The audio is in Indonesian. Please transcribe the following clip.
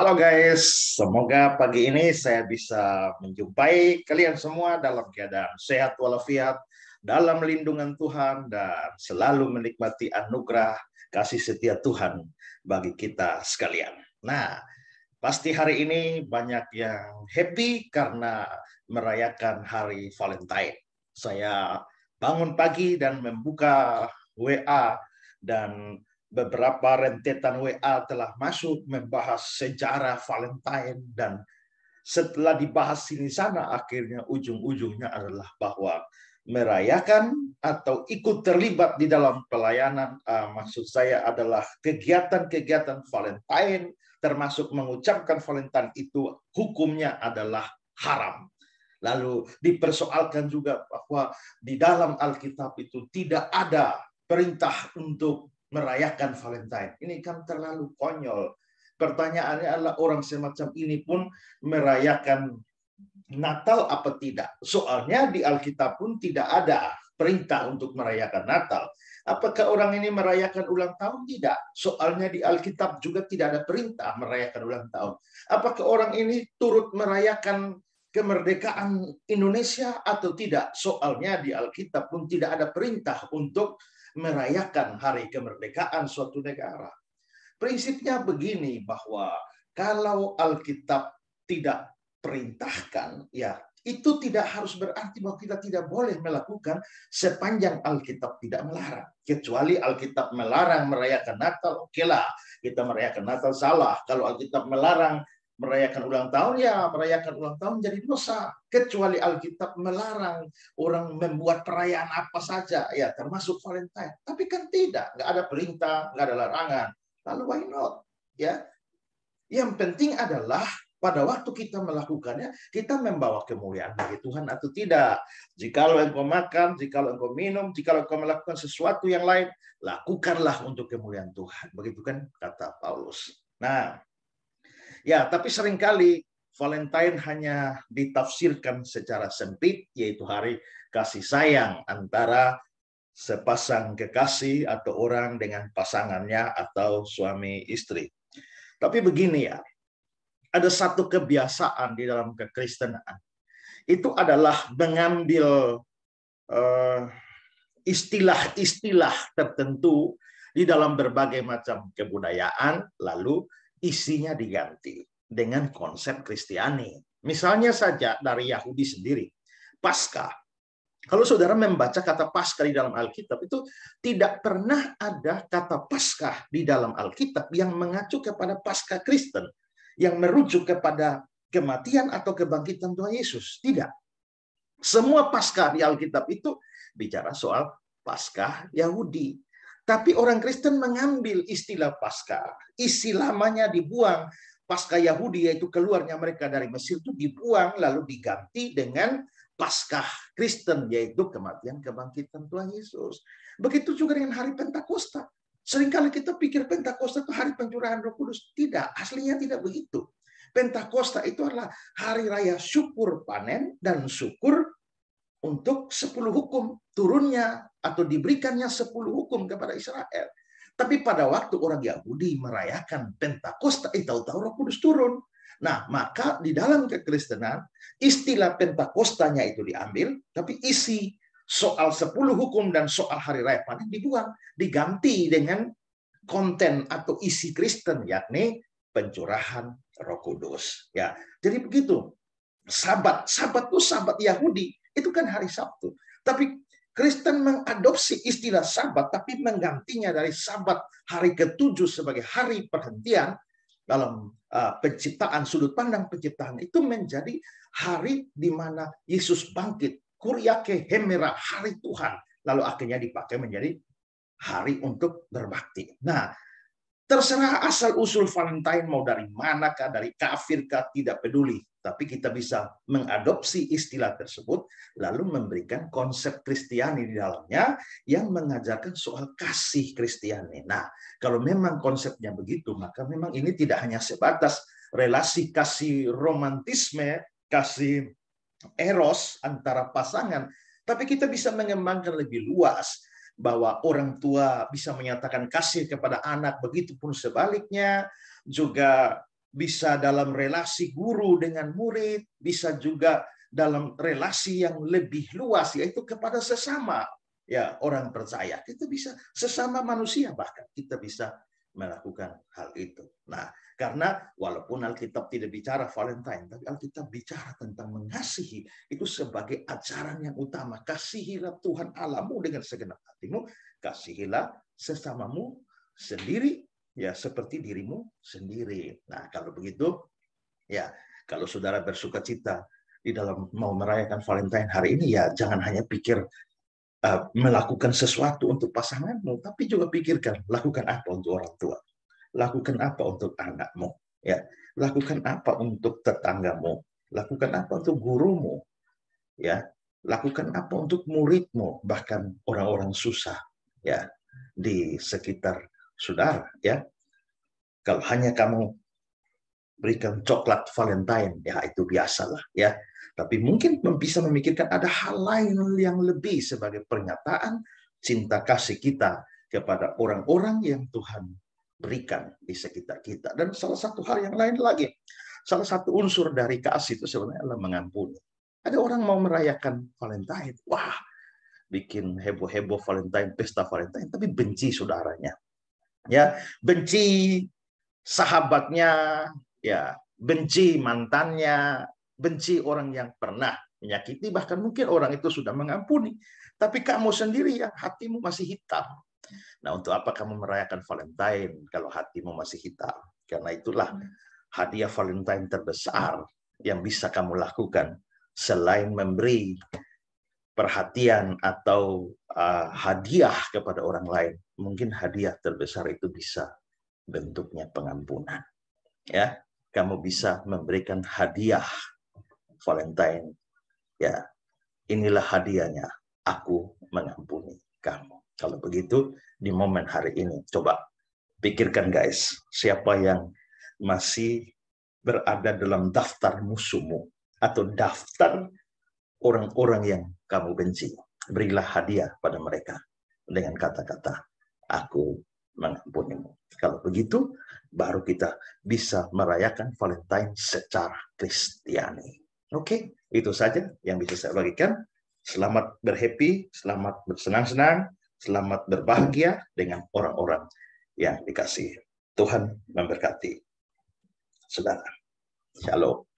Halo guys, semoga pagi ini saya bisa menjumpai kalian semua dalam keadaan sehat walafiat, dalam lindungan Tuhan, dan selalu menikmati anugerah kasih setia Tuhan bagi kita sekalian. Nah, pasti hari ini banyak yang happy karena merayakan hari Valentine. Saya bangun pagi dan membuka WA dan beberapa rentetan WA telah masuk membahas sejarah Valentine, dan setelah dibahas sini sana akhirnya ujung-ujungnya adalah bahwa merayakan atau ikut terlibat di dalam pelayanan, maksud saya adalah kegiatan-kegiatan Valentine termasuk mengucapkan Valentine itu hukumnya adalah haram. Lalu dipersoalkan juga bahwa di dalam Alkitab itu tidak ada perintah untuk merayakan Valentine. Ini kan terlalu konyol. Pertanyaannya adalah orang semacam ini pun merayakan Natal apa tidak? Soalnya di Alkitab pun tidak ada perintah untuk merayakan Natal. Apakah orang ini merayakan ulang tahun? Tidak. Soalnya di Alkitab juga tidak ada perintah merayakan ulang tahun. Apakah orang ini turut merayakan kemerdekaan Indonesia atau tidak? Soalnya di Alkitab pun tidak ada perintah untuk merayakan hari kemerdekaan suatu negara. Prinsipnya begini, bahwa kalau Alkitab tidak perintahkan, ya itu tidak harus berarti bahwa kita tidak boleh melakukan sepanjang Alkitab tidak melarang. Kecuali Alkitab melarang merayakan Natal, okelah, kita merayakan Natal salah. Kalau Alkitab melarang merayakan ulang tahun, ya merayakan ulang tahun jadi dosa. Kecuali Alkitab melarang orang membuat perayaan apa saja, ya termasuk Valentine. Tapi kan tidak, nggak ada perintah, nggak ada larangan. Lalu why not? Ya, yang penting adalah pada waktu kita melakukannya, kita membawa kemuliaan bagi Tuhan atau tidak. Jikalau engkau makan, jikalau engkau minum, jikalau engkau melakukan sesuatu yang lain, lakukanlah untuk kemuliaan Tuhan. Begitu kan kata Paulus. Nah, ya, tapi seringkali Valentine hanya ditafsirkan secara sempit, yaitu hari kasih sayang antara sepasang kekasih atau orang dengan pasangannya atau suami istri. Tapi begini ya, ada satu kebiasaan di dalam kekristenan. Itu adalah mengambil istilah-istilah tertentu di dalam berbagai macam kebudayaan, lalu isinya diganti dengan konsep Kristiani. Misalnya saja dari Yahudi sendiri, Paskah. Kalau saudara membaca kata Paskah di dalam Alkitab, itu tidak pernah ada kata Paskah di dalam Alkitab yang mengacu kepada Paskah Kristen, yang merujuk kepada kematian atau kebangkitan Tuhan Yesus. Tidak. Semua Paskah di Alkitab itu bicara soal Paskah Yahudi. Tapi orang Kristen mengambil istilah Paskah, isi lamanya dibuang. Paskah Yahudi, yaitu keluarnya mereka dari Mesir, itu dibuang lalu diganti dengan Paskah Kristen, yaitu kematian kebangkitan Tuhan Yesus. Begitu juga dengan hari Pentakosta. Seringkali kita pikir Pentakosta itu hari pencurahan Roh Kudus. Tidak, aslinya tidak begitu. Pentakosta itu adalah hari raya syukur panen dan syukur untuk 10 hukum turunnya atau diberikannya 10 hukum kepada Israel. Tapi pada waktu orang Yahudi merayakan Pentakosta, tahu-tahu Roh Kudus turun. Nah, maka di dalam kekristenan istilah Pentakostanya itu diambil, tapi isi soal 10 hukum dan soal hari raya panen dibuang, diganti dengan konten atau isi Kristen, yakni pencurahan Roh Kudus. Ya, jadi begitu. Sabat itu Sabat Yahudi, itu kan hari Sabtu. Tapi Kristen mengadopsi istilah Sabat, tapi menggantinya dari Sabat hari ke-7 sebagai hari perhentian dalam penciptaan, sudut pandang penciptaan itu menjadi hari di mana Yesus bangkit, Kuriake Hemera, hari Tuhan. Lalu akhirnya dipakai menjadi hari untuk berbakti. Nah, terserah asal-usul Valentine mau dari manakah, dari kafirkah, tidak peduli. Tapi kita bisa mengadopsi istilah tersebut, lalu memberikan konsep Kristiani di dalamnya yang mengajarkan soal kasih Kristiani. Nah, kalau memang konsepnya begitu, maka memang ini tidak hanya sebatas relasi kasih romantisme, kasih eros antara pasangan, tapi kita bisa mengembangkan lebih luas, bahwa orang tua bisa menyatakan kasih kepada anak, begitu pun sebaliknya, juga bisa dalam relasi guru dengan murid, bisa juga dalam relasi yang lebih luas, yaitu kepada sesama ya orang percaya. Kita bisa sesama manusia, bahkan kita bisa melakukan hal itu. Nah, karena walaupun Alkitab tidak bicara Valentine, tapi Alkitab bicara tentang mengasihi itu sebagai ajaran yang utama. Kasihilah Tuhan Allahmu dengan segenap hatimu, kasihilah sesamamu sendiri ya seperti dirimu sendiri. Nah, kalau begitu ya, kalau saudara bersukacita di dalam mau merayakan Valentine hari ini, ya jangan hanya pikir melakukan sesuatu untuk pasanganmu, tapi juga pikirkan lakukan apa untuk orang tua, lakukan apa untuk anakmu, ya, lakukan apa untuk tetanggamu, lakukan apa untuk gurumu, ya, lakukan apa untuk muridmu, bahkan orang-orang susah, ya, di sekitar saudara, ya. Kalau hanya kamu berikan coklat Valentine, ya itu biasalah, ya. Tapi mungkin bisa memikirkan ada hal lain yang lebih sebagai pernyataan cinta kasih kita kepada orang-orang yang Tuhan berikan di sekitar kita. Dan salah satu hal yang lain lagi, salah satu unsur dari kasih itu sebenarnya adalah mengampuni. Ada orang mau merayakan Valentine, wah, bikin heboh-heboh Valentine, pesta Valentine, tapi benci saudaranya, ya, benci sahabatnya, ya, benci mantannya, benci orang yang pernah menyakiti, bahkan mungkin orang itu sudah mengampuni, tapi kamu sendiri yang hatimu masih hitam. Nah, untuk apa kamu merayakan Valentine kalau hatimu masih hitam? Karena itulah hadiah Valentine terbesar yang bisa kamu lakukan selain memberi perhatian atau hadiah kepada orang lain. Mungkin hadiah terbesar itu bisa bentuknya pengampunan. Ya, kamu bisa memberikan hadiah Valentine. Ya, inilah hadiahnya. Aku mengampuni kamu. Kalau begitu, di momen hari ini, coba pikirkan guys, siapa yang masih berada dalam daftar musuhmu atau daftar orang-orang yang kamu benci. Berilah hadiah pada mereka dengan kata-kata, aku mengampunimu. Kalau begitu, baru kita bisa merayakan Valentine secara Kristiani. Oke, itu saja yang bisa saya bagikan. Selamat berhappy, selamat bersenang-senang, selamat berbahagia dengan orang-orang yang dikasihi. Tuhan memberkati saudara. Shalom.